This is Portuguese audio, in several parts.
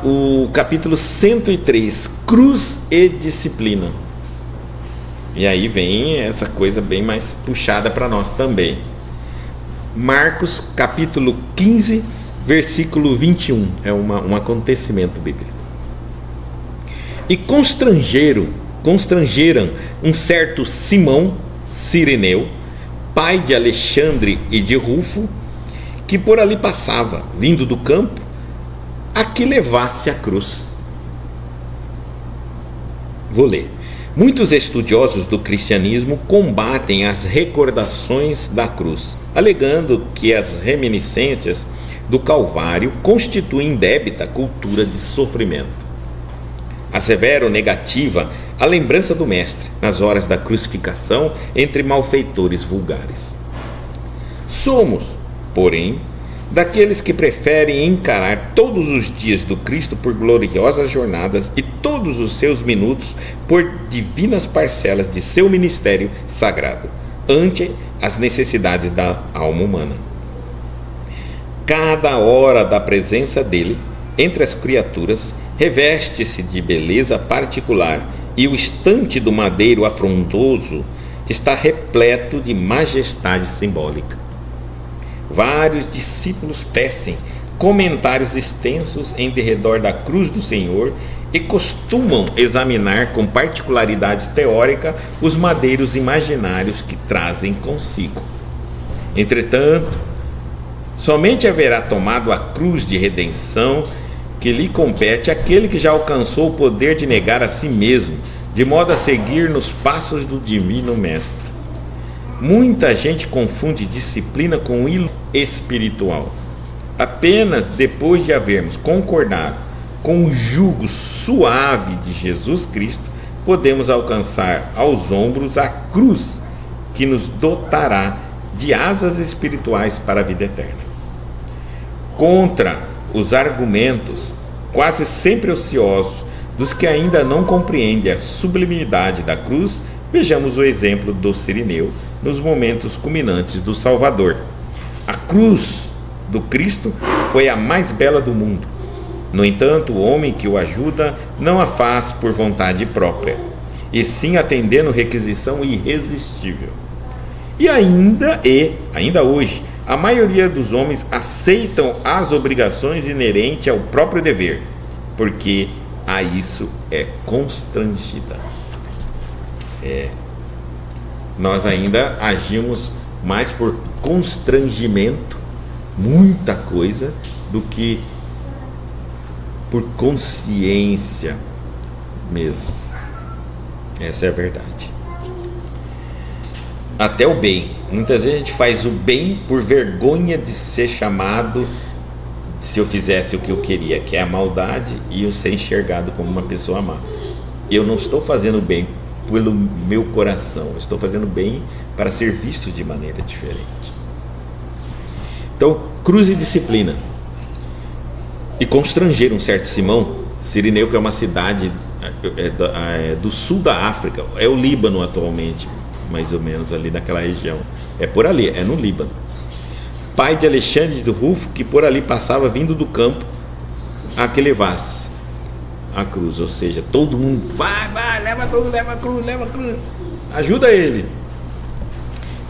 o capítulo 103, Cruz e Disciplina. E aí vem essa coisa bem mais puxada para nós também. Marcos capítulo 15, versículo 21. É um acontecimento bíblico. E constrangeram um certo Simão Cireneu, pai de Alexandre e de Rufo, que por ali passava, vindo do campo, a que levasse a cruz. Vou ler. Muitos estudiosos do cristianismo combatem as recordações da cruz, alegando que as reminiscências do Calvário constituem indébita cultura de sofrimento. Asseveram negativa a lembrança do Mestre nas horas da crucificação entre malfeitores vulgares. Somos, porém, daqueles que preferem encarar todos os dias do Cristo por gloriosas jornadas e todos os seus minutos por divinas parcelas de seu ministério sagrado, ante as necessidades da alma humana. Cada hora da presença dele entre as criaturas reveste-se de beleza particular, e o estante do madeiro afrontoso está repleto de majestade simbólica. Vários discípulos tecem comentários extensos em derredor da cruz do Senhor e costumam examinar com particularidades teóricas os madeiros imaginários que trazem consigo. Entretanto, somente haverá tomado a cruz de redenção que lhe compete aquele que já alcançou o poder de negar a si mesmo, de modo a seguir nos passos do divino Mestre. Muita gente confunde disciplina com hilo espiritual. Apenas depois de havermos concordado com o jugo suave de Jesus Cristo, podemos alcançar aos ombros a cruz que nos dotará de asas espirituais para a vida eterna. Contra os argumentos, quase sempre ociosos, dos que ainda não compreendem a sublimidade da cruz, vejamos o exemplo do Cireneu nos momentos culminantes do Salvador. A cruz do Cristo foi a mais bela do mundo. No entanto, o homem que o ajuda não a faz por vontade própria, e sim atendendo requisição irresistível. E ainda hoje, a maioria dos homens aceitam as obrigações inerentes ao próprio dever, porque a isso é constrangida. Nós ainda agimos mais por constrangimento, muita coisa, do que por consciência mesmo. Essa é a verdade. Até o bem. Muitas vezes a gente faz o bem por vergonha de ser chamado, se eu fizesse o que eu queria, que é a maldade, e eu ser enxergado como uma pessoa má. Eu não estou fazendo bem pelo meu coração, eu estou fazendo bem para ser visto de maneira diferente. Então, cruz e disciplina. E constrangeram um certo Simão Cireneu, que é uma cidade do sul da África, é o Líbano atualmente, mais ou menos ali naquela região, é por ali, é no Líbano, pai de Alexandre de Rufo, que por ali passava vindo do campo a que levasse a cruz. Ou seja, todo mundo vai, leva a cruz, ajuda ele.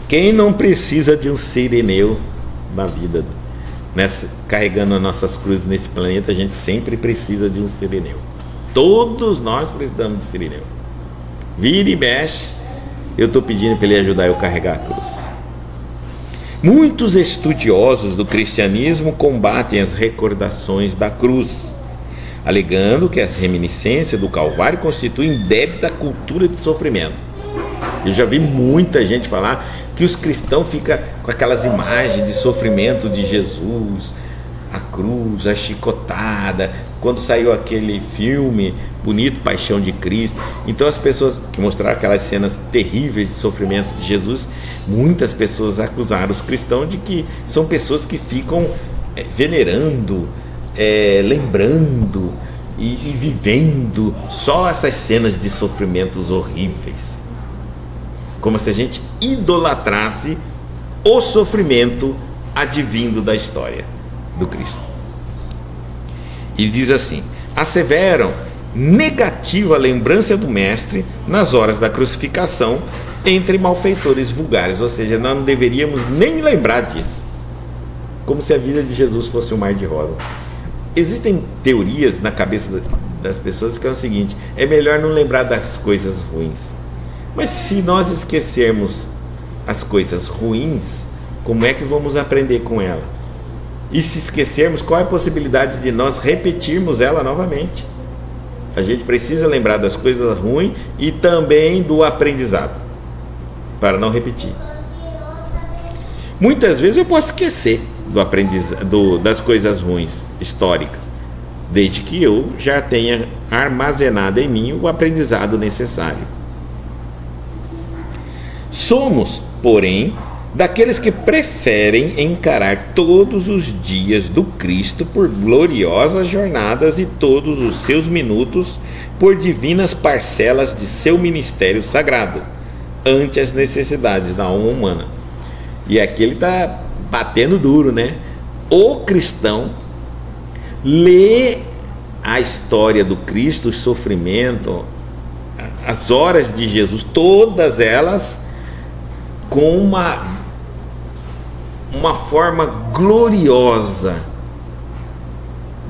Quem não precisa de um Cireneu na vida, carregando as nossas cruzes nesse planeta? A gente sempre precisa de um Cireneu. Todos nós precisamos de Cireneu. Vira e mexe, eu estou pedindo para ele ajudar eu a carregar a cruz. Muitos estudiosos do cristianismo combatem as recordações da cruz, alegando que as reminiscências do Calvário constituem indébita cultura de sofrimento. Eu já vi muita gente falar que os cristãos ficam com aquelas imagens de sofrimento de Jesus, a cruz, a chicotada, quando saiu aquele filme bonito, Paixão de Cristo. Então as pessoas que mostraram aquelas cenas terríveis de sofrimento de Jesus, muitas pessoas acusaram os cristãos de que são pessoas que ficam venerando, lembrando e vivendo só essas cenas de sofrimentos horríveis, como se a gente idolatrasse o sofrimento advindo da história do Cristo. E diz assim: asseveram negativa lembrança do mestre nas horas da crucificação entre malfeitores vulgares. Ou seja, nós não deveríamos nem lembrar disso, como se a vida de Jesus fosse um mar de rosa. Existem teorias na cabeça das pessoas que é o seguinte: é melhor não lembrar das coisas ruins. Mas se nós esquecermos as coisas ruins, como é que vamos aprender com ela? E se esquecermos, qual é a possibilidade de nós repetirmos ela novamente? A gente precisa lembrar das coisas ruins e também do aprendizado, para não repetir. Muitas vezes eu posso esquecer das coisas ruins históricas, desde que eu já tenha armazenado em mim o aprendizado necessário. Somos, porém, daqueles que preferem encarar todos os dias do Cristo por gloriosas jornadas e todos os seus minutos por divinas parcelas de seu ministério sagrado, ante as necessidades da alma humana. E aqui ele está batendo duro, né? O cristão lê a história do Cristo, o sofrimento, as horas de Jesus, todas elas com uma forma gloriosa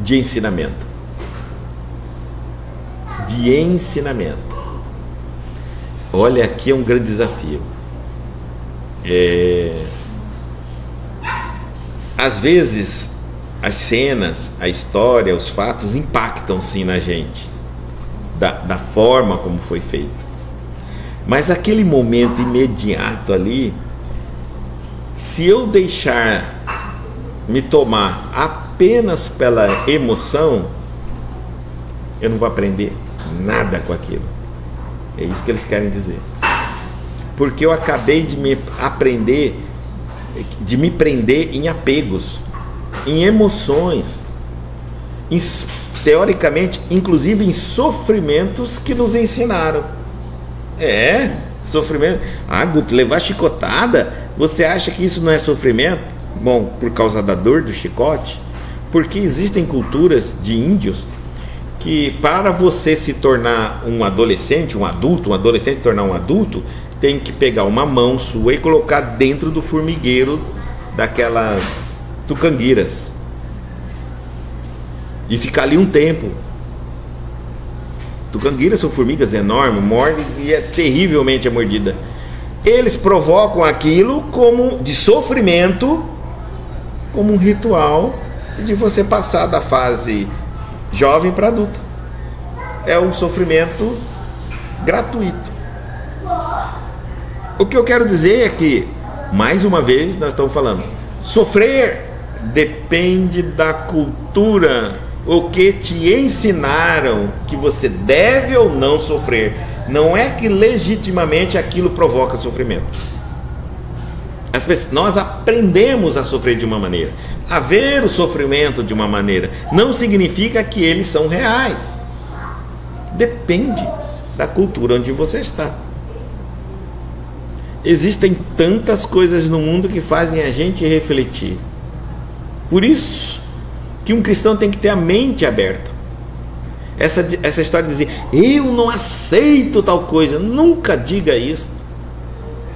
de ensinamento. Olha, aqui é um grande desafio. Às vezes as cenas, a história, os fatos impactam sim na gente, da forma como foi feito. Mas aquele momento imediato ali, se eu deixar me tomar apenas pela emoção, eu não vou aprender nada com aquilo. É isso que eles querem dizer. Porque eu acabei de me prender em apegos, em emoções, teoricamente, inclusive em sofrimentos que nos ensinaram. Sofrimento. Guto, levar chicotada, você acha que isso não é sofrimento? Bom, por causa da dor do chicote. Porque existem culturas de índios que, para você se tornar um adolescente, um adolescente se tornar um adulto, tem que pegar uma mão sua e colocar dentro do formigueiro daquelas tucangueiras e ficar ali um tempo. Tucangueiras são formigas enormes, mordem e é terrivelmente a mordida. Eles provocam aquilo como de sofrimento, como um ritual de você passar da fase jovem para adulta. É um sofrimento gratuito. O que eu quero dizer é que, mais uma vez, nós estamos falando, sofrer depende da cultura. O que te ensinaram que você deve ou não sofrer. Não é que legitimamente aquilo provoca sofrimento. Nós aprendemos a sofrer de uma maneira, a ver o sofrimento de uma maneira. Não significa que eles são reais. Depende da cultura onde você está. Existem tantas coisas no mundo que fazem a gente refletir. Por isso que um cristão tem que ter a mente aberta. Essa história de dizer, eu não aceito tal coisa, nunca diga isso.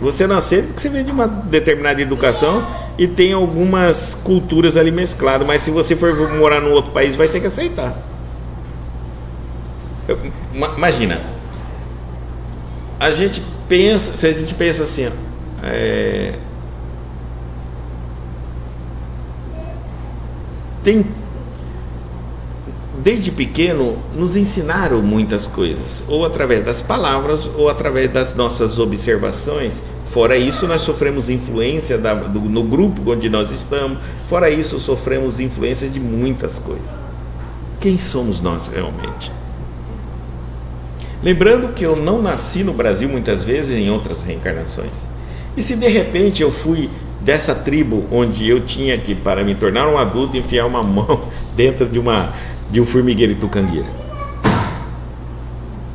Você não aceita porque você vem de uma determinada educação e tem algumas culturas ali mescladas, mas se você for morar num outro país, vai ter que aceitar. Imagina, se a gente pensa assim, desde pequeno nos ensinaram muitas coisas, ou através das palavras ou através das nossas observações. Fora isso, nós sofremos influência no grupo onde nós estamos. Fora isso, sofremos influência de muitas coisas. Quem somos nós realmente? Lembrando que eu não nasci no Brasil muitas vezes, em outras reencarnações. E se de repente eu fui dessa tribo onde eu tinha que, para me tornar um adulto, enfiar uma mão dentro de um formigueiro de tucangueira.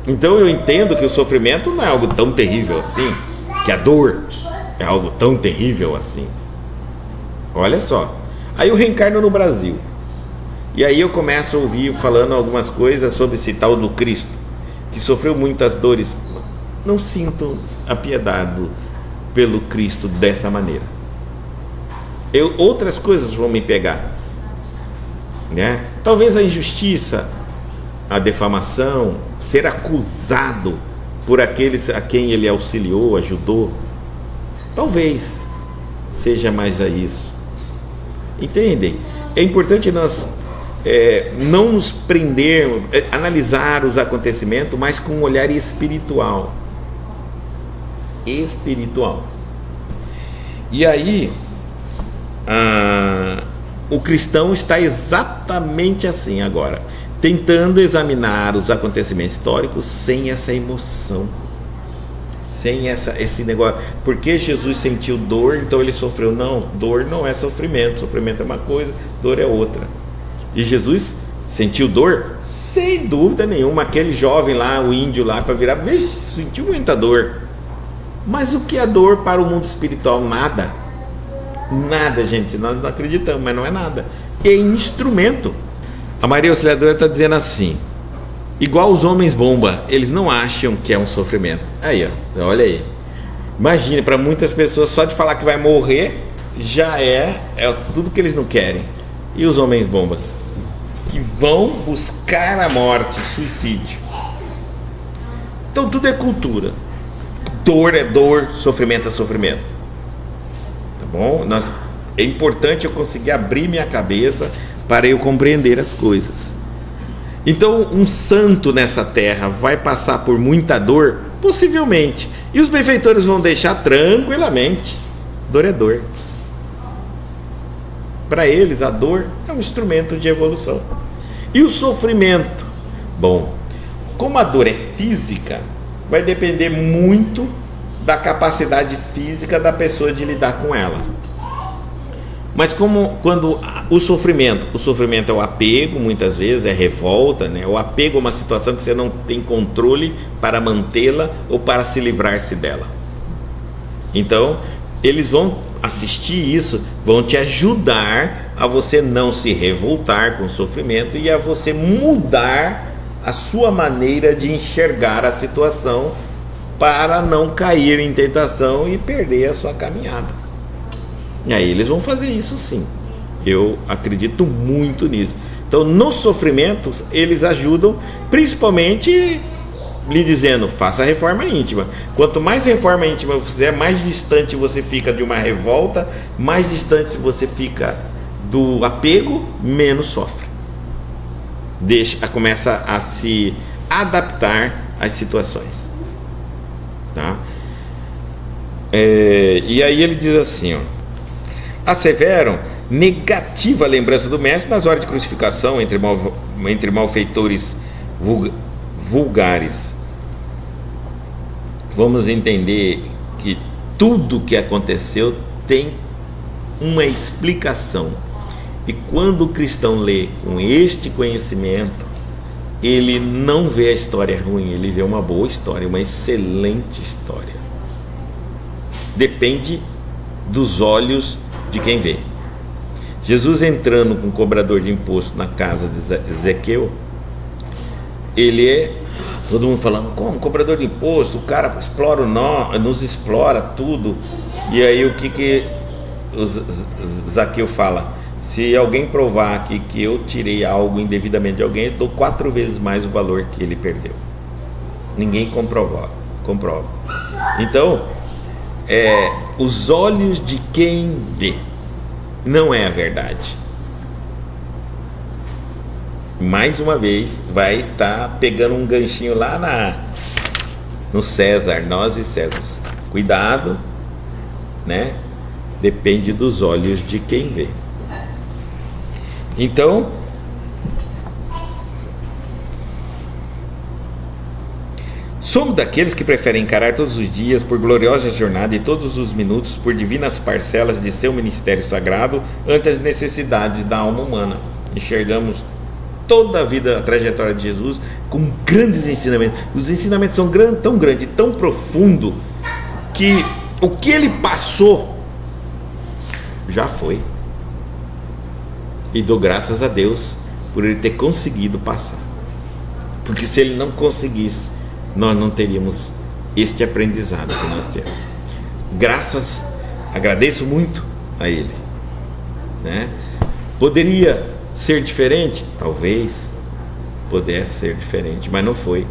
Então eu entendo que o sofrimento não é algo tão terrível assim, que a dor é algo tão terrível assim. Olha só, aí eu reencarno no Brasil E aí eu começo a ouvir falando algumas coisas sobre esse tal do Cristo, que sofreu muitas dores. Não sinto apiedado pelo Cristo dessa maneira. Outras coisas vão me pegar, né? Talvez a injustiça, a defamação, ser acusado por aqueles a quem ele auxiliou, ajudou, talvez seja mais a isso. Entendem? É importante nós não nos prender, analisar os acontecimentos, mas com um olhar espiritual. E aí o cristão está exatamente assim agora, tentando examinar os acontecimentos históricos sem essa emoção, sem esse negócio, porque Jesus sentiu dor, então ele sofreu. Não, dor não é sofrimento, sofrimento é uma coisa, dor é outra. E Jesus sentiu dor? Sem dúvida nenhuma. Aquele jovem lá, o índio lá, para virar, sentiu muita dor. Mas o que é dor para o mundo espiritual? Nada. Nada, gente. Nós não acreditamos, mas não é nada. É instrumento. A Maria Auxiliadora está dizendo assim: igual os homens bomba, eles não acham que é um sofrimento. Aí, ó, olha aí. Imagine, para muitas pessoas, só de falar que vai morrer já é tudo que eles não querem. E os homens bombas, que vão buscar a morte, suicídio. Então tudo é cultura. Dor é dor, sofrimento é sofrimento. Tá bom? É importante eu conseguir abrir minha cabeça para eu compreender as coisas. Então, um santo nessa terra vai passar por muita dor? Possivelmente. E os benfeitores vão deixar tranquilamente. Dor é dor. Para eles, a dor é um instrumento de evolução. E o sofrimento? Bom, como a dor é física, vai depender muito da capacidade física da pessoa de lidar com ela. Mas quando o sofrimento é o apego, muitas vezes é revolta, né? O apego é uma situação que você não tem controle para mantê-la ou para se livrar-se dela. Então, eles vão assistir isso, vão te ajudar a você não se revoltar com o sofrimento e a você mudar a sua maneira de enxergar a situação para não cair em tentação e perder a sua caminhada. E aí eles vão fazer isso sim. Eu acredito muito nisso. Então, nos sofrimentos, eles ajudam, principalmente lhe dizendo: faça a reforma íntima. Quanto mais reforma íntima você fizer, mais distante você fica de uma revolta, mais distante você fica do apego, menos sofre. Começa a se adaptar às situações. Tá? E aí ele diz assim, ó: asseveram negativa a lembrança do mestre nas horas de crucificação entre malfeitores vulgares. Vamos entender que tudo que aconteceu tem uma explicação. E quando o cristão lê com este conhecimento, ele não vê a história ruim, ele vê uma boa história, uma excelente história. Depende dos olhos de quem vê. Jesus entrando com um cobrador de imposto na casa de Ezequiel, todo mundo falando: como cobrador de imposto, o cara nos explora tudo. E aí o que Zaqueu fala? Se alguém provar aqui que eu tirei algo indevidamente de alguém, eu dou 4 vezes mais o valor que ele perdeu. Ninguém comprova. Então, os olhos de quem vê, não é a verdade. Mais uma vez vai estar pegando um ganchinho lá no César, nós e César. Cuidado, né? Depende dos olhos de quem vê. Então, somos daqueles que preferem encarar todos os dias por gloriosa jornada e todos os minutos por divinas parcelas de seu ministério sagrado ante as necessidades da alma humana. Enxergamos toda a vida, a trajetória de Jesus com grandes ensinamentos. Os ensinamentos são tão grandes, tão profundos, que o que ele passou já foi. E dou graças a Deus por ele ter conseguido passar. Porque se ele não conseguisse, nós não teríamos este aprendizado que nós temos. Agradeço muito a ele, né? Poderia ser diferente? Talvez pudesse ser diferente, mas não foi.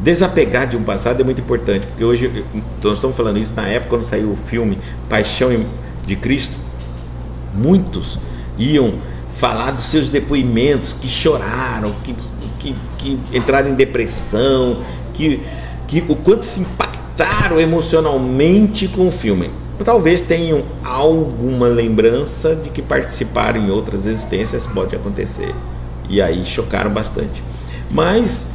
Desapegar de um passado é muito importante, porque hoje nós estamos falando isso na época quando saiu o filme Paixão de Cristo. Muitos iam falar dos seus depoimentos, que choraram, que entraram em depressão, que o quanto se impactaram emocionalmente com o filme. Talvez tenham alguma lembrança de que participaram em outras existências, pode acontecer, e aí chocaram bastante. Mas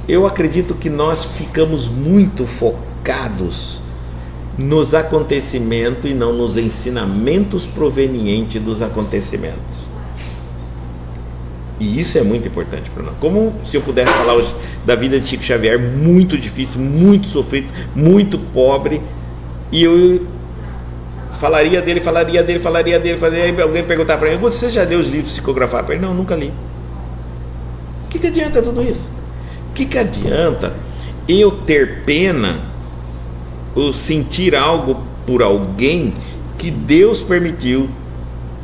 eu acredito que nós ficamos muito focados nos acontecimentos e não nos ensinamentos provenientes dos acontecimentos. E isso é muito importante para nós. Como se eu pudesse falar hoje da vida de Chico Xavier, muito difícil, muito sofrido, muito pobre, e eu falaria dele, aí alguém perguntar para mim: você já leu os livros psicografados? Eu falei: não, nunca li. O que adianta tudo isso? O que adianta eu ter pena ou sentir algo por alguém que Deus permitiu,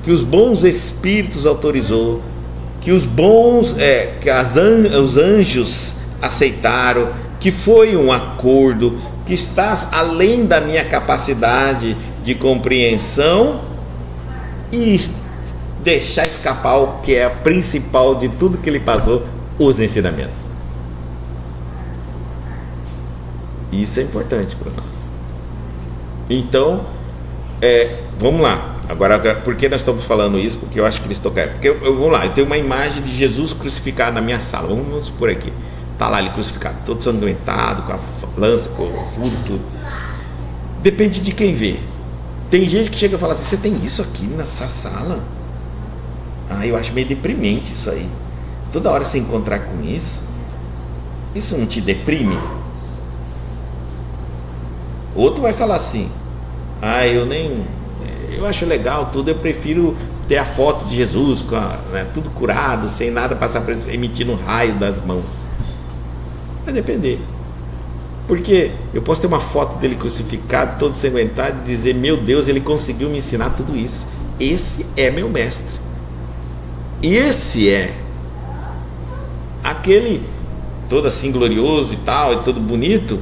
que os bons espíritos autorizou, que os anjos aceitaram, que foi um acordo, que está além da minha capacidade de compreensão, e deixar escapar o que é a principal de tudo que ele passou, os ensinamentos. Isso é importante para nós. Então, vamos lá. Agora, por que nós estamos falando isso? Porque eu acho que eles tocaram. Porque vamos lá, eu tenho uma imagem de Jesus crucificado na minha sala. Vamos supor aqui. Está lá ele crucificado, todo sanguentado, com a lança, com o furo, tudo. Depende de quem vê. Tem gente que chega e fala assim: você tem isso aqui nessa sala? Eu acho meio deprimente isso aí. Toda hora você encontrar com isso não te deprime? Outro vai falar assim: eu acho legal tudo, eu prefiro ter a foto de Jesus tudo curado, sem nada passar por isso, emitindo um raio das mãos. Vai depender. Porque eu posso ter uma foto dele crucificado, todo sanguentado, e dizer: meu Deus, ele conseguiu me ensinar tudo isso. Esse é meu mestre. Esse é aquele todo assim glorioso e tal, e todo bonito.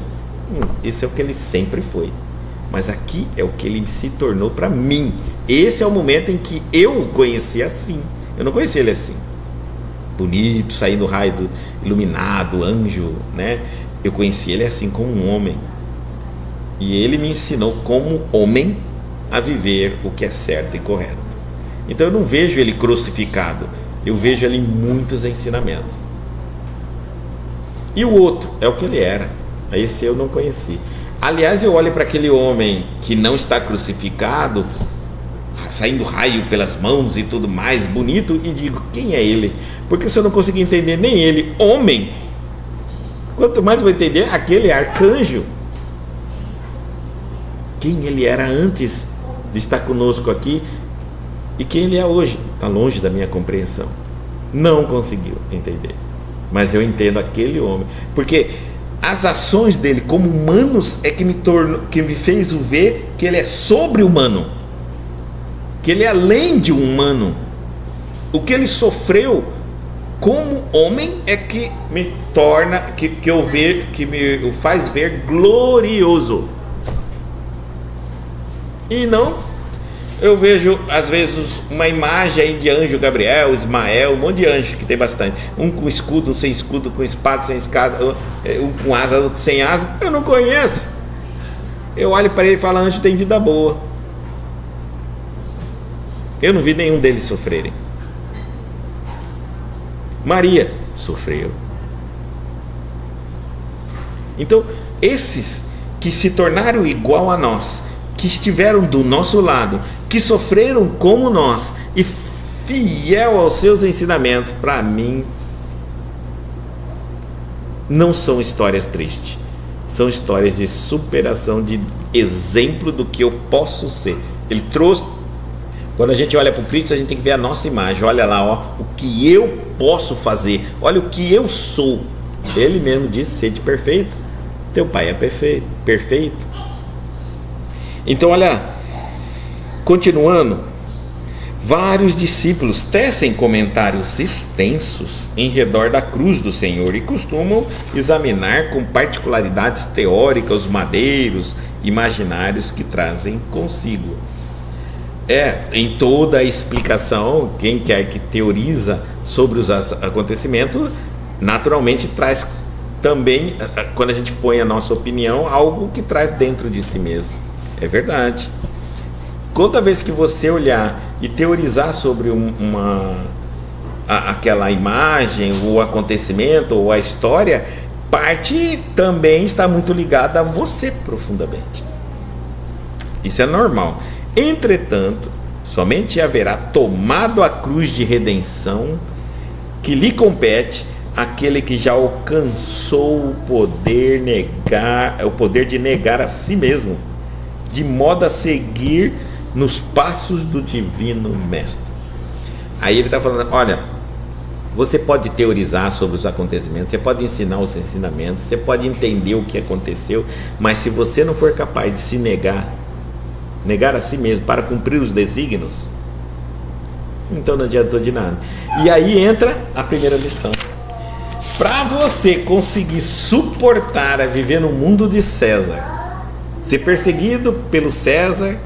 Esse é o que ele sempre foi. Mas aqui é o que ele se tornou para mim. Esse é o momento em que eu o conheci assim. Eu não conheci ele assim, bonito, saindo raio iluminado, anjo, né? Eu conheci ele assim como um homem. E ele me ensinou como homem a viver o que é certo e correto. Então eu não vejo ele crucificado, eu vejo ele em muitos ensinamentos. E o outro é o que ele era. Esse eu não conheci. Aliás, eu olho para aquele homem que não está crucificado, saindo raio pelas mãos e tudo mais, bonito, e digo: quem é ele? Porque se eu não conseguir entender nem ele, homem, quanto mais vou entender aquele arcanjo, quem ele era antes de estar conosco aqui e quem ele é hoje. Está longe da minha compreensão. Não conseguiu entender. Mas eu entendo aquele homem, porque as ações dele como humanos é que me fez ver que ele é sobre-humano, que ele é além de um humano. O que ele sofreu como homem é que me torna, que me faz ver glorioso. E não, eu vejo às vezes uma imagem aí de anjo Gabriel, Ismael, um monte de anjo que tem bastante, um com escudo, um sem escudo, com espada, sem espada, um com asa, outro sem asa. Eu não conheço. Eu olho para ele e falo: anjo tem vida boa. Eu não vi nenhum deles sofrerem. Maria sofreu. Então, esses que se tornaram igual a nós, que estiveram do nosso lado, que sofreram como nós e fiel aos seus ensinamentos, para mim não são histórias tristes, são histórias de superação, de exemplo do que eu posso ser. Ele trouxe Quando a gente olha para o Cristo, a gente tem que ver a nossa imagem. Olha lá, ó, o que eu posso fazer. Olha o que eu sou. Ele mesmo disse: sede perfeito. Teu Pai é perfeito. Perfeito. Então, olha, continuando, vários discípulos tecem comentários extensos em redor da cruz do Senhor e costumam examinar com particularidades teóricas os madeiros imaginários que trazem consigo. Em toda a explicação, quem quer que teoriza sobre os acontecimentos, naturalmente traz também, quando a gente põe a nossa opinião, algo que traz dentro de si mesmo. É verdade. Toda vez que você olhar e teorizar sobre aquela imagem, o acontecimento ou a história, parte também está muito ligada a você profundamente. Isso é normal. Entretanto, somente haverá tomado a cruz de redenção que lhe compete aquele que já alcançou o poder de negar a si mesmo, de modo a seguir nos passos do divino mestre. Aí ele está falando: olha, você pode teorizar sobre os acontecimentos, você pode ensinar os ensinamentos, você pode entender o que aconteceu, mas se você não for capaz de se negar a si mesmo para cumprir os desígnios, então não adiantou de nada. E aí entra a primeira lição. Para você conseguir suportar a viver no mundo de César, ser perseguido pelo César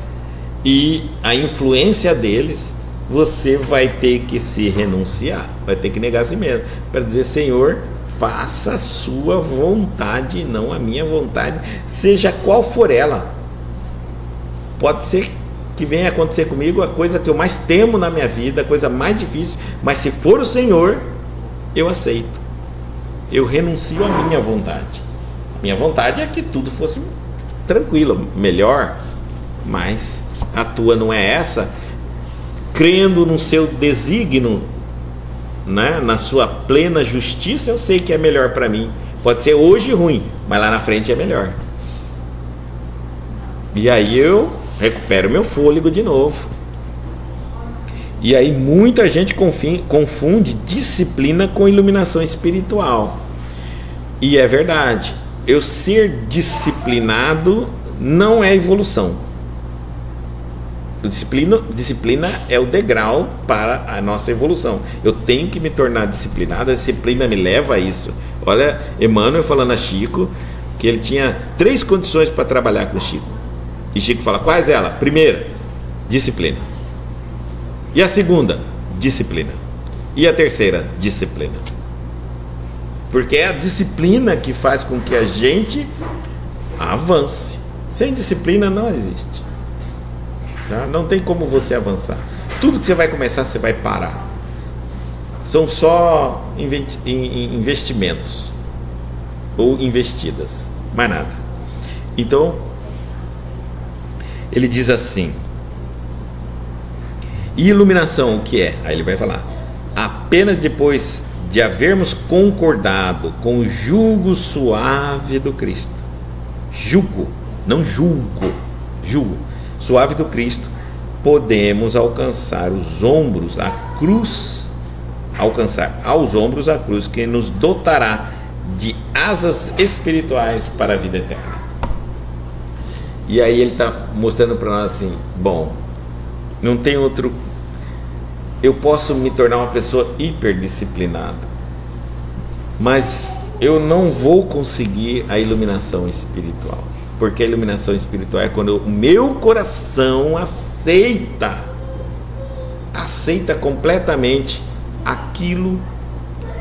e a influência deles, você vai ter que se renunciar, vai ter que negar a si mesmo, para dizer: Senhor, faça a sua vontade e não a minha vontade, seja qual for ela. Pode ser que venha acontecer comigo a coisa que eu mais temo na minha vida, a coisa mais difícil, mas se for o Senhor, eu aceito. Eu renuncio à minha vontade. Minha vontade é que tudo fosse tranquilo, melhor, mas a tua não é essa. Crendo no seu desígnio, né, na sua plena justiça, eu sei que é melhor para mim. Pode ser hoje ruim, mas lá na frente é melhor. E aí eu recupero meu fôlego de novo. E aí muita gente confunde disciplina com iluminação espiritual. E é verdade. Eu ser disciplinado não é evolução. Disciplina é o degrau para a nossa evolução. Eu tenho que me tornar disciplinado. A disciplina me leva a isso. Olha, Emmanuel falando a Chico que ele tinha 3 condições para trabalhar com Chico. E Chico fala: quais ela? Primeira, disciplina. E a segunda, disciplina. E a terceira, disciplina. Porque é a disciplina que faz com que a gente avance. Sem disciplina não existe. Tá? Não tem como você avançar. Tudo que você vai começar, você vai parar. São só investimentos ou investidas, mais nada. Então ele diz assim: e iluminação o que é? Aí ele vai falar: apenas depois de havermos concordado com o jugo suave do Cristo. Jugo, não julgo. Jugo suave do Cristo, podemos alcançar aos ombros a cruz que nos dotará de asas espirituais para a vida eterna. E aí ele está mostrando para nós assim: bom, não tem outro. Eu posso me tornar uma pessoa hiperdisciplinada, mas eu não vou conseguir a iluminação espiritual. Porque a iluminação espiritual é quando o meu coração aceita completamente aquilo.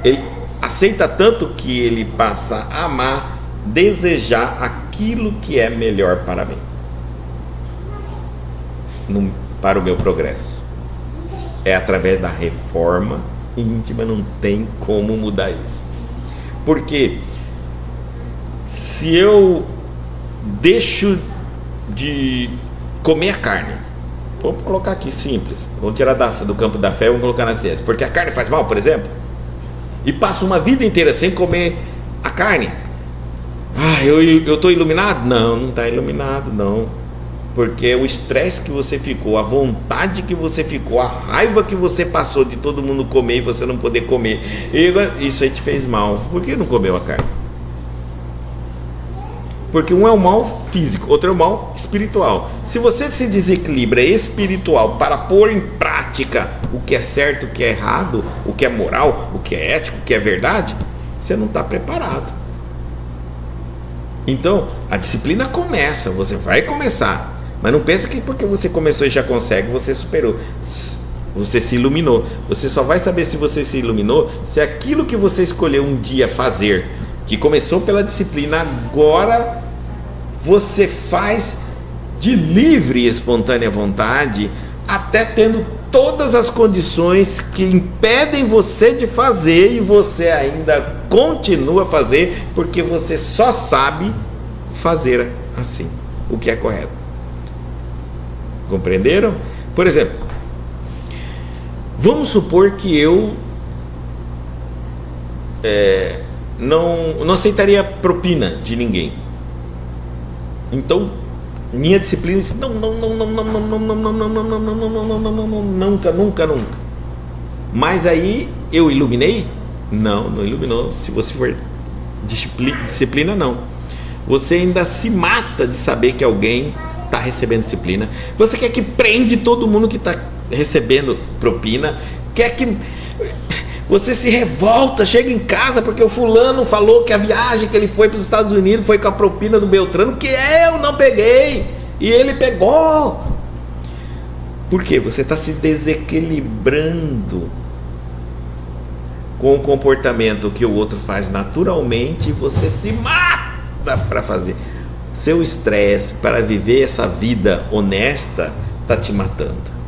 Ele aceita tanto que ele passa a amar, desejar aquilo que é melhor para mim, para o meu progresso. É através da reforma íntima, não tem como mudar isso. Porque se eu deixo de comer a carne, vamos colocar aqui simples, vamos tirar do campo da fé e vamos colocar na ciência, porque a carne faz mal, por exemplo, e passo uma vida inteira sem comer a carne, eu estou iluminado? Não está iluminado, não. Porque o estresse que você ficou, a vontade que você ficou, a raiva que você passou de todo mundo comer e você não poder comer, isso aí te fez mal. Por que não comeu a carne? Porque um é o mal físico, outro é o mal espiritual. Se você se desequilibra espiritual para pôr em prática o que é certo, o que é errado, o que é moral, o que é ético, o que é verdade, você não está preparado. Então, a disciplina começa, você vai começar. Mas não pensa que porque você começou e já consegue, você superou. Você se iluminou. Você só vai saber se você se iluminou se aquilo que você escolheu um dia fazer, que começou pela disciplina, agora você faz de livre e espontânea vontade, até tendo todas as condições que impedem você de fazer, e você ainda continua a fazer, porque você só sabe fazer assim, o que é correto. Compreenderam? Por exemplo, vamos supor que eu não aceitaria propina de ninguém. Então, minha disciplina diz: não, nunca. Mas aí eu iluminei? Não iluminou. Se você for disciplina, não. Você ainda se mata de saber que alguém está recebendo disciplina. Você quer que prende todo mundo que está recebendo propina. Quer que você se revolta, chega em casa porque o fulano falou que a viagem que ele foi para os Estados Unidos foi com a propina do Beltrano, que eu não peguei e ele pegou. Por quê? Você está se desequilibrando com o comportamento que o outro faz naturalmente, e você se mata para fazer. Seu estresse para viver essa vida honesta está te matando.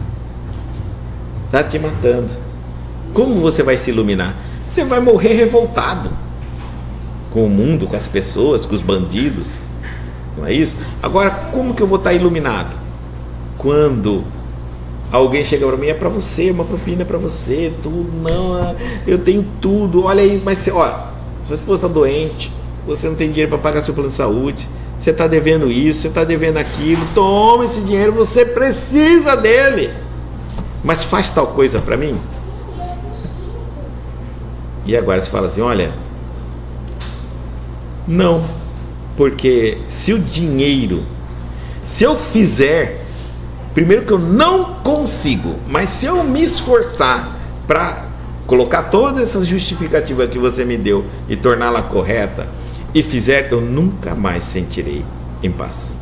Está te matando. Como você vai se iluminar? Você vai morrer revoltado com o mundo, com as pessoas, com os bandidos. Não é isso? Agora, como que eu vou estar iluminado? Quando alguém chega para mim: é para você, uma propina é para você, tudo, não, eu tenho tudo, olha aí, mas sua esposa está doente, você não tem dinheiro para pagar seu plano de saúde, você está devendo isso, você está devendo aquilo, toma esse dinheiro, você precisa dele, mas faz tal coisa para mim. E agora você fala assim: olha, não, porque se o dinheiro, se eu fizer, primeiro que eu não consigo, mas se eu me esforçar para colocar todas essas justificativas que você me deu e torná-la correta, e fizer, eu nunca mais sentirei em paz.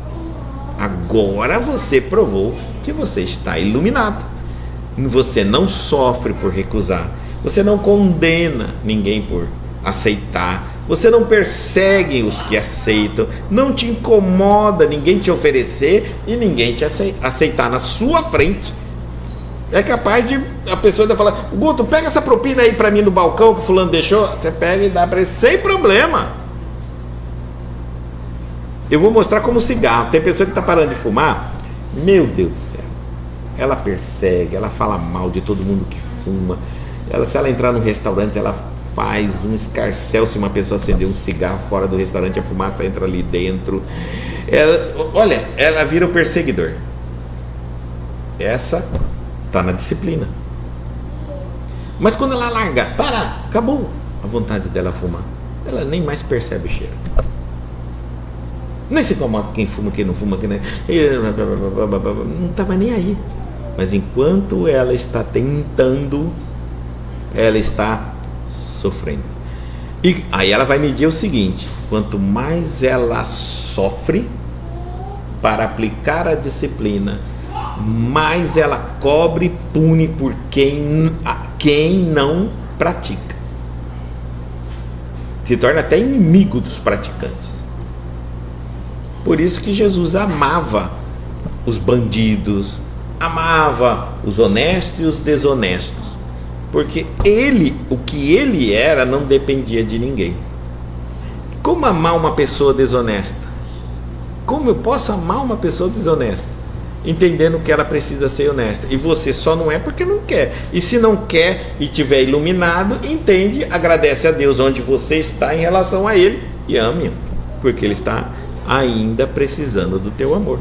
Agora você provou que você está iluminado. Você não sofre por recusar, você não condena ninguém por aceitar, você não persegue os que aceitam, não te incomoda ninguém te oferecer e ninguém te aceitar na sua frente. É capaz de a pessoa ainda falar: Guto, pega essa propina aí para mim no balcão que o fulano deixou. Você pega e dá para ele sem problema. Eu vou mostrar como cigarro. Tem pessoa que está parando de fumar, meu Deus do céu, ela persegue, ela fala mal de todo mundo que fuma. Se ela entrar no restaurante, ela faz um escarcéu. Se uma pessoa acender um cigarro fora do restaurante, a fumaça entra ali dentro. Ela vira o perseguidor. Essa está na disciplina. Mas quando ela larga, acabou a vontade dela fumar, ela nem mais percebe o cheiro, nem se incomoda quem fuma, quem não fuma, não estava nem aí. Mas enquanto ela está tentando, ela está sofrendo. E aí ela vai medir o seguinte: quanto mais ela sofre para aplicar a disciplina, mais ela cobre e pune por quem não pratica. Se torna até inimigo dos praticantes. Por isso que Jesus amava os bandidos, amava os honestos e os desonestos, porque o que ele era não dependia de ninguém. Como amar uma pessoa desonesta? Como eu posso amar uma pessoa desonesta? Entendendo que ela precisa ser honesta, e você só não é porque não quer. E se não quer e tiver iluminado, entende, agradece a Deus onde você está em relação a Ele e ame-o, porque Ele está ainda precisando do teu amor.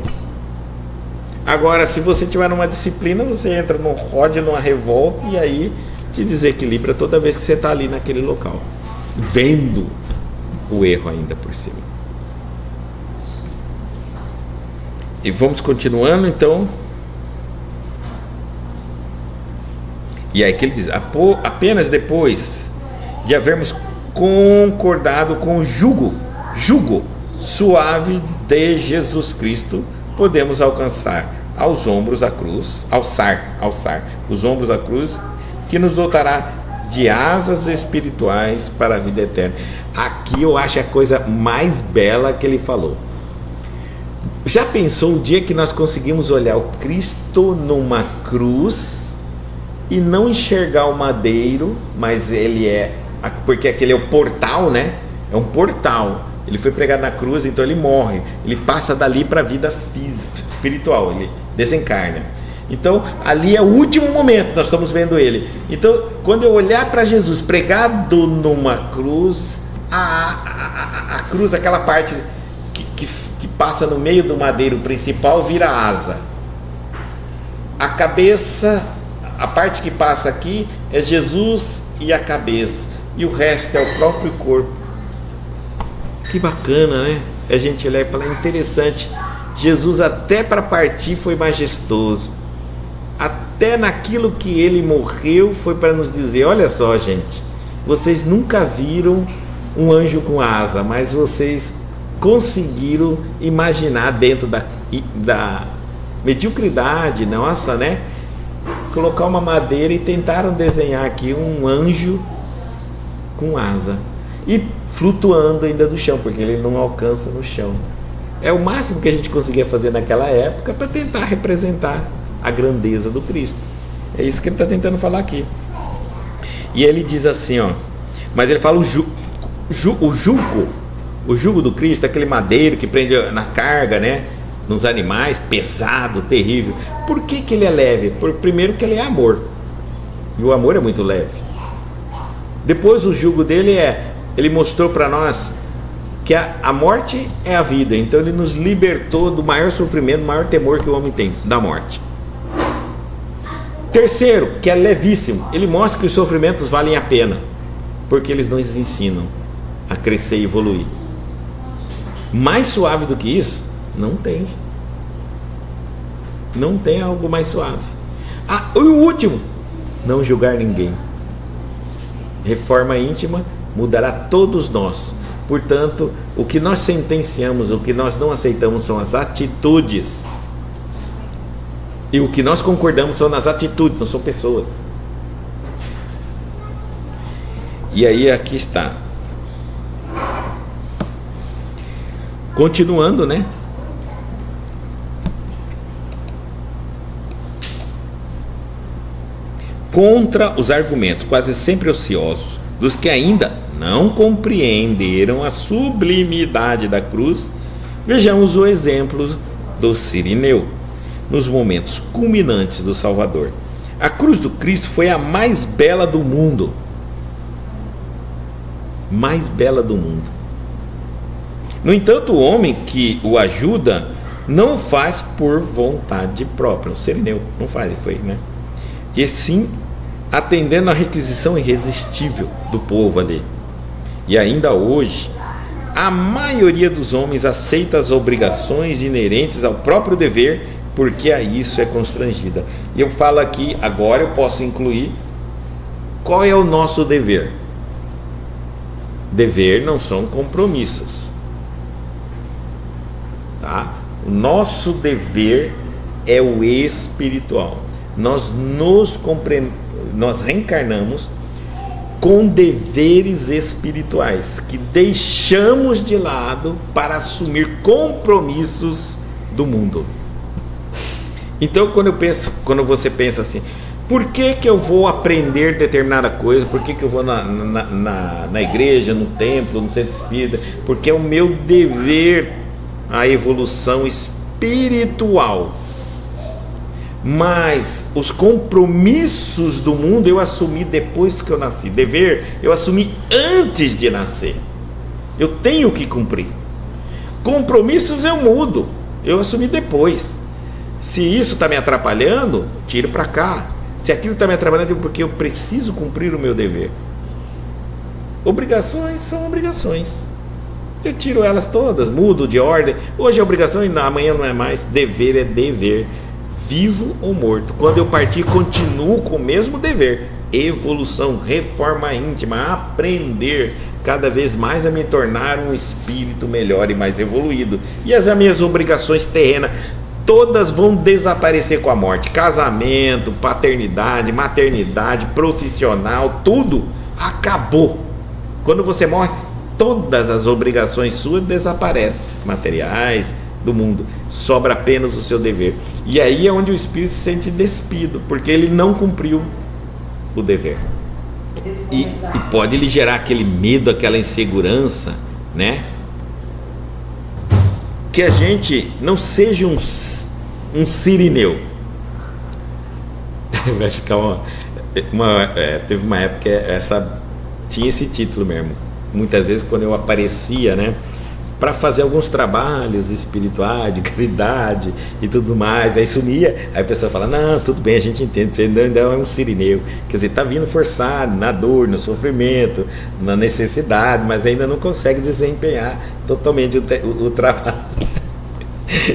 Agora, se você tiver numa disciplina, você entra num ódio, numa revolta, e aí te desequilibra toda vez que você está ali naquele local, vendo o erro ainda por cima. E vamos continuando, então. E aí que ele diz: apenas depois de havermos concordado com o jugo suave de Jesus Cristo, podemos alçar os ombros à cruz, que nos dotará de asas espirituais para a vida eterna. Aqui eu acho a coisa mais bela que ele falou. Já pensou o dia que nós conseguimos olhar o Cristo numa cruz e não enxergar o madeiro, mas ele porque aquele é o portal, né? É um portal. Ele foi pregado na cruz, então ele morre. Ele passa dali para a vida física, espiritual. Ele desencarna. Então, ali é o último momento, nós estamos vendo ele. Então, quando eu olhar para Jesus pregado numa cruz, a cruz, aquela parte que passa no meio do madeiro principal, vira asa. A cabeça, a parte que passa aqui é Jesus e a cabeça, e o resto é o próprio corpo. Que bacana, né? A gente olhar e falar, interessante. Jesus até para partir foi majestoso. Até naquilo que ele morreu foi para nos dizer: olha só, gente, vocês nunca viram um anjo com asa, mas vocês conseguiram imaginar dentro da mediocridade nossa, né? Colocar uma madeira e tentaram desenhar aqui um anjo com asa e flutuando ainda do chão, porque ele não alcança no chão. É o máximo que a gente conseguia fazer naquela época para tentar representar a grandeza do Cristo. É isso que ele está tentando falar aqui. E ele diz assim, ó, mas ele fala o jugo do Cristo, aquele madeiro que prende na carga, né, nos animais, pesado, terrível. Por que ele é leve? Primeiro que ele é amor, e o amor é muito leve. Depois o jugo dele ele mostrou para nós que a morte é a vida, então ele nos libertou do maior sofrimento, do maior temor que o homem tem, da morte. Terceiro, que é levíssimo, ele mostra que os sofrimentos valem a pena, porque eles nos ensinam a crescer e evoluir. Mais suave do que isso, não tem. Não tem algo mais suave. E o último, não julgar ninguém. Reforma íntima mudará todos nós. Portanto, o que nós sentenciamos, o que nós não aceitamos são as atitudes. E o que nós concordamos são nas atitudes, não são pessoas. E aí aqui está. Continuando, né? Contra os argumentos, quase sempre ociosos, dos que ainda não compreenderam a sublimidade da cruz, vejamos o exemplo do Cirineu, nos momentos culminantes do Salvador. A cruz do Cristo foi a mais bela do mundo. Mais bela do mundo. No entanto, o homem que o ajuda não faz por vontade própria. O Cirineu não faz, foi, né? E sim atendendo à requisição irresistível do povo ali. E ainda hoje, a maioria dos homens aceita as obrigações inerentes ao próprio dever, porque a isso é constrangida. E eu falo aqui, agora eu posso incluir, qual é o nosso dever? Dever não são compromissos, tá? O nosso dever é o espiritual. Nós reencarnamos com deveres espirituais que deixamos de lado para assumir compromissos do mundo. Então, quando você pensa assim, por que eu vou aprender determinada coisa? Por que eu vou na igreja, no templo, no centro espírita? Porque é o meu dever a evolução espiritual. Mas os compromissos do mundo eu assumi depois que eu nasci. Dever eu assumi antes de nascer. Eu tenho que cumprir. Compromissos eu mudo, eu assumi depois. Se isso está me atrapalhando, tiro para cá. Se aquilo está me atrapalhando, é porque eu preciso cumprir o meu dever. Obrigações são obrigações. Eu tiro elas todas, mudo de ordem. Hoje é obrigação e amanhã não é mais. Dever é dever, vivo ou morto. Quando eu partir, continuo com o mesmo dever. Evolução, reforma íntima, aprender cada vez mais a me tornar um espírito melhor e mais evoluído. E as minhas obrigações terrenas, todas vão desaparecer com a morte. Casamento, paternidade, maternidade, profissional, tudo acabou. Quando você morre, todas as obrigações suas desaparecem, materiais, do mundo. Sobra apenas o seu dever. E aí é onde o espírito se sente despido, porque ele não cumpriu o dever. E pode lhe gerar aquele medo, aquela insegurança, né? Que a gente não seja um sirineu. Vai ficar teve uma época que tinha esse título mesmo. Muitas vezes quando eu aparecia, né, para fazer alguns trabalhos espirituais, de caridade e tudo mais, aí sumia, aí a pessoa fala, não, tudo bem, a gente entende, você ainda é um sirineu, quer dizer, está vindo forçado, na dor, no sofrimento, na necessidade, mas ainda não consegue desempenhar totalmente o trabalho.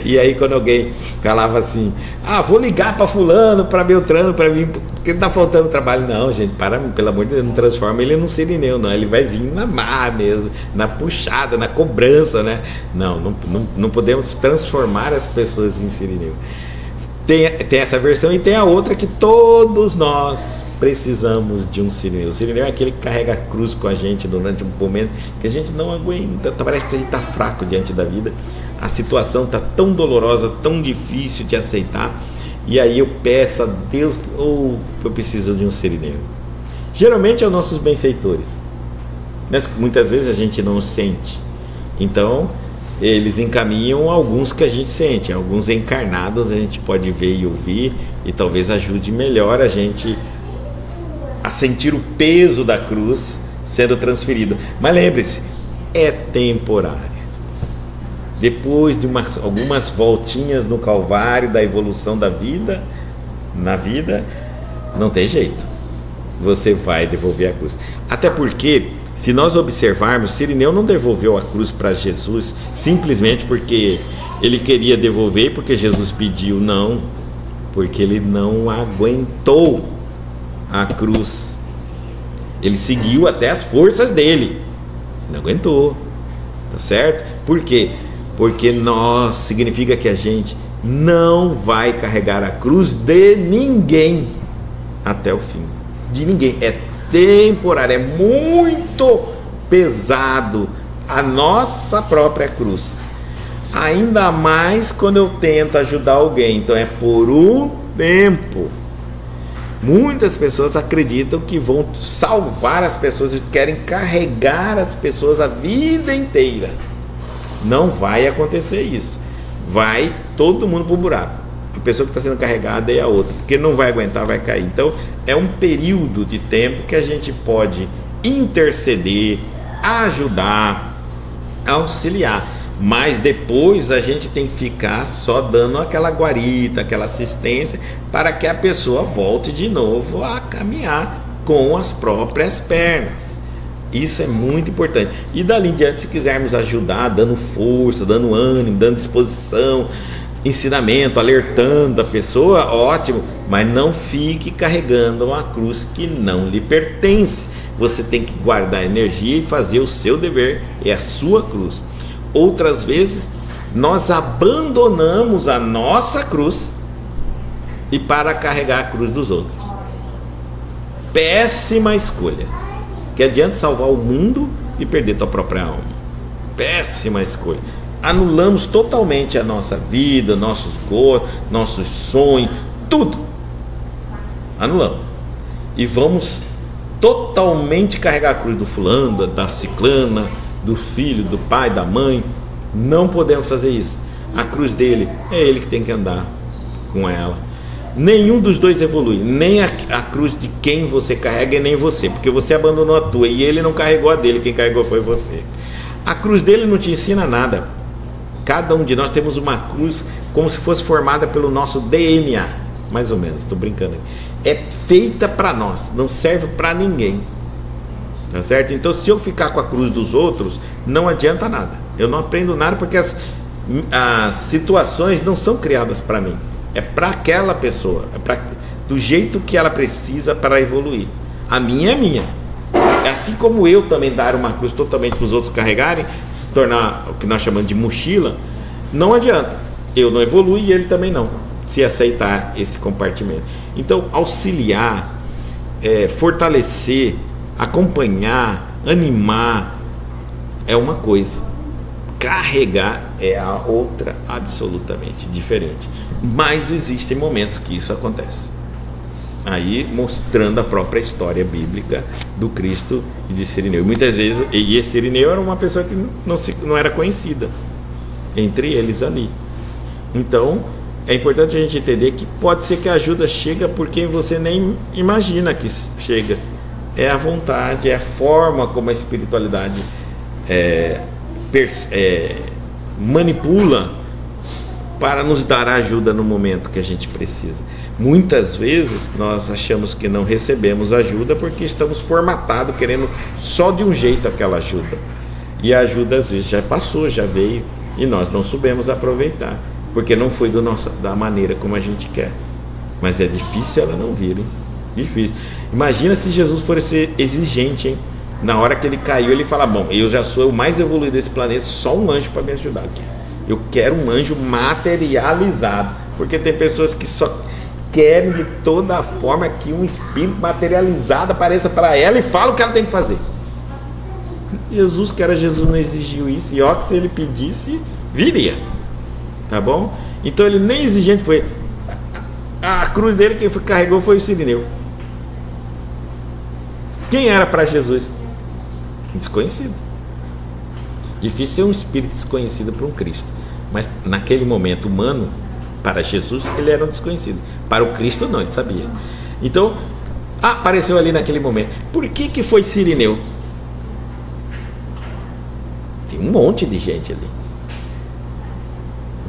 E aí quando alguém falava assim, vou ligar para fulano, para Beltrano, para mim, porque está faltando trabalho. Não, gente, pelo amor de Deus, não transforma ele num sirineu, não, ele vai vir na má mesmo, na puxada, na cobrança, né? Não podemos transformar as pessoas em sirineu. Tem essa versão e tem a outra que todos nós precisamos de um sirineu. O sirineu é aquele que carrega a cruz com a gente durante um momento que a gente não aguenta, parece que a gente está fraco diante da vida. A situação está tão dolorosa, tão difícil de aceitar, e aí eu peço a Deus, eu preciso de um sirineu. Geralmente é os nossos benfeitores, mas muitas vezes a gente não sente, então eles encaminham alguns que a gente sente, alguns encarnados a gente pode ver e ouvir, e talvez ajude melhor a gente a sentir o peso da cruz sendo transferido. Mas lembre-se, é temporário. Depois de algumas voltinhas no Calvário da evolução da vida, na vida, não tem jeito, você vai devolver a cruz. Até porque, se nós observarmos, Sirineu não devolveu a cruz para Jesus simplesmente porque ele queria devolver, porque Jesus pediu, não, porque ele não aguentou a cruz. Ele seguiu até as forças dele, não aguentou, tá certo? Por quê? Porque nós significa que a gente não vai carregar a cruz de ninguém até o fim. De ninguém. É temporário, é muito pesado a nossa própria cruz. Ainda mais quando eu tento ajudar alguém. Então é por um tempo. Muitas pessoas acreditam que vão salvar as pessoas e querem carregar as pessoas a vida inteira. Não vai acontecer isso. Vai todo mundo pro buraco. A pessoa que está sendo carregada é a outra, porque não vai aguentar, vai cair. Então é um período de tempo que a gente pode interceder, ajudar, auxiliar, mas depois a gente tem que ficar só dando aquela guarita, aquela assistência, para que a pessoa volte de novo a caminhar com as próprias pernas. Isso é muito importante. E dali em diante, se quisermos ajudar, dando força, dando ânimo, dando disposição, ensinamento, alertando a pessoa, ótimo, mas não fique carregando uma cruz que não lhe pertence. Você tem que guardar energia e fazer o seu dever, é a sua cruz. Outras vezes nós abandonamos a nossa cruz e para carregar a cruz dos outros. Péssima escolha. Que adianta salvar o mundo e perder tua própria alma. Péssima escolha. Anulamos totalmente a nossa vida, nossos gostos, nossos sonhos, tudo. Anulamos. E vamos totalmente carregar a cruz do fulano, da ciclana, do filho, do pai, da mãe. Não podemos fazer isso. A cruz dele, é ele que tem que andar com ela. Nenhum dos dois evolui, nem a cruz de quem você carrega e nem você, porque você abandonou a tua e ele não carregou a dele, quem carregou foi você. A cruz dele não te ensina nada. Cada um de nós temos uma cruz como se fosse formada pelo nosso DNA, mais ou menos, estou brincando aqui. É feita para nós, não serve para ninguém, tá certo? Então, se eu ficar com a cruz dos outros, não adianta nada, eu não aprendo nada, porque as situações não são criadas para mim, é para aquela pessoa, do jeito que ela precisa para evoluir. A minha é minha. É assim como eu também dar uma cruz totalmente para os outros carregarem, se tornar o que nós chamamos de mochila, não adianta. Eu não evoluo e ele também não, se aceitar esse compartimento. Então, auxiliar, fortalecer, acompanhar, animar é uma coisa. Carregar é a outra, absolutamente diferente. Mas existem momentos que isso acontece. Aí mostrando a própria história bíblica do Cristo e de Cirineu. Muitas vezes, e esse Cirineu era uma pessoa que não era conhecida entre eles ali. Então é importante a gente entender que pode ser que a ajuda chega por quem você nem imagina que chega. É a vontade, é a forma como a espiritualidade manipula para nos dar ajuda no momento que a gente precisa. Muitas vezes nós achamos que não recebemos ajuda porque estamos formatados querendo só de um jeito aquela ajuda, e a ajuda às vezes já passou, já veio, e nós não soubemos aproveitar porque não foi da maneira como a gente quer. Mas é difícil ela não vir, hein? Difícil. Imagina se Jesus fosse exigente, hein? Na hora que ele caiu, ele fala: bom, eu já sou o mais evoluído desse planeta, só um anjo para me ajudar aqui. Eu quero um anjo materializado, porque tem pessoas que só querem de toda forma que um espírito materializado apareça para ela e fala o que ela tem que fazer. Jesus, que era Jesus, não exigiu isso, e ó, que se ele pedisse, viria, tá bom? Então ele nem exigente foi. A cruz dele, quem carregou foi o Cirineu. Quem era para Jesus? Desconhecido. Difícil ser um espírito desconhecido para um Cristo, mas naquele momento humano, para Jesus ele era um desconhecido, para o Cristo não, ele sabia. Então apareceu ali naquele momento. Por que foi Cirineu? Tem um monte de gente ali.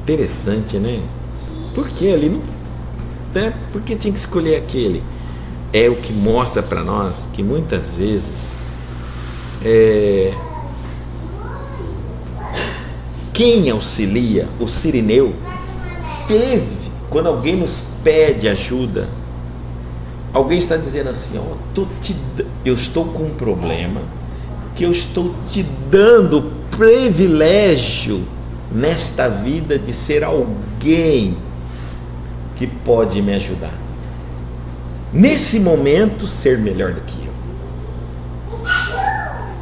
Interessante, né? Por que ali não, né? Por que tinha que escolher aquele? É o que mostra para nós que muitas vezes quem auxilia, o Cirineu, teve, quando alguém nos pede ajuda, alguém está dizendo assim: ó, eu estou com um problema, que eu estou te dando o privilégio nesta vida de ser alguém que pode me ajudar. Nesse momento, ser melhor do que eu.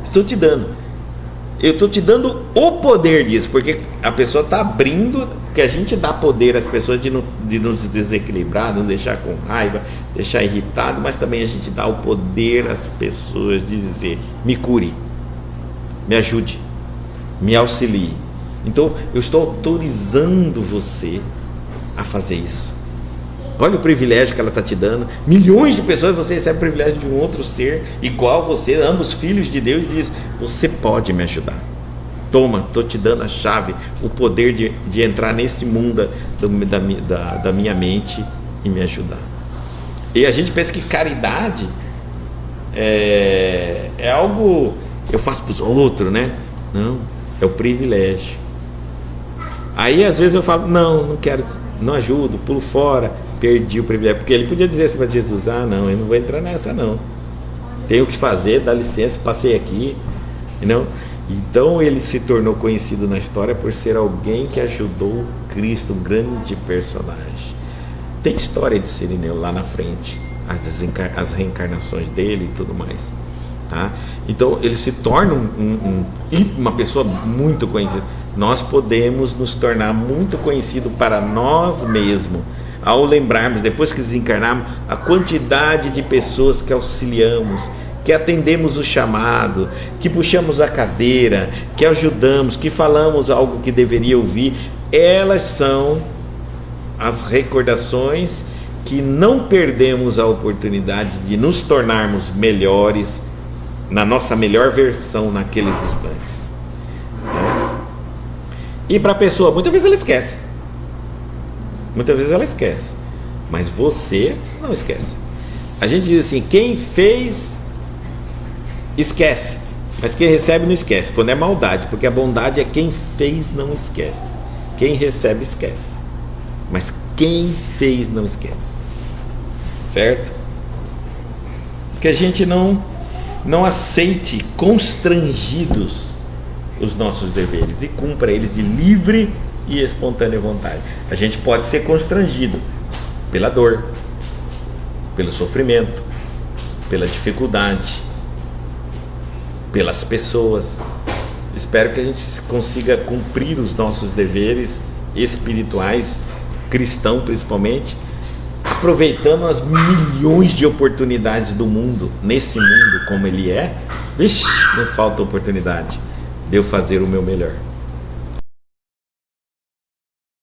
Estou te dando. Eu estou te dando o poder disso, porque a pessoa está abrindo, porque a gente dá poder às pessoas de nos desequilibrar, de nos deixar com raiva, deixar irritado, mas também a gente dá o poder às pessoas de dizer: me cure, me ajude, me auxilie. Então eu estou autorizando você a fazer isso. Olha o privilégio que ela está te dando. Milhões de pessoas, você recebe o privilégio de um outro ser igual a você, ambos filhos de Deus, e diz: você pode me ajudar. Toma, estou te dando a chave, o poder de entrar nesse mundo da minha mente e me ajudar. E a gente pensa que caridade é algo eu faço para os outros, né? Não, é o privilégio. Aí às vezes eu falo: não quero, não ajudo, pulo fora, perdi o privilégio. Porque ele podia dizer assim para Jesus: não, eu não vou entrar nessa não, tenho o que fazer, dá licença, passei aqui, não. Então ele se tornou conhecido na história por ser alguém que ajudou Cristo, um grande personagem. Tem história de Cirineu lá na frente, as reencarnações dele e tudo mais, tá? Então ele se torna uma pessoa muito conhecida. Nós podemos nos tornar muito conhecidos para nós mesmos ao lembrarmos, depois que desencarnarmos, a quantidade de pessoas que auxiliamos, que atendemos o chamado, que puxamos a cadeira, que ajudamos, que falamos algo que deveria ouvir. Elas são as recordações que não perdemos a oportunidade de nos tornarmos melhores, na nossa melhor versão naqueles instantes. E para a pessoa, muitas vezes ela esquece. Muitas vezes ela esquece, mas você não esquece. A gente diz assim, quem fez, esquece, mas quem recebe não esquece, quando é maldade, porque a bondade é quem fez não esquece. Quem recebe esquece, mas quem fez não esquece, certo? Que a gente não aceite constrangidos os nossos deveres e cumpra eles de livre e espontânea vontade. A gente pode ser constrangido pela dor, pelo sofrimento, pela dificuldade, pelas pessoas. Espero que a gente consiga cumprir os nossos deveres espirituais, cristãos principalmente, aproveitando as milhões de oportunidades do mundo, nesse mundo como ele é. Vixe, não falta oportunidade de eu fazer o meu melhor.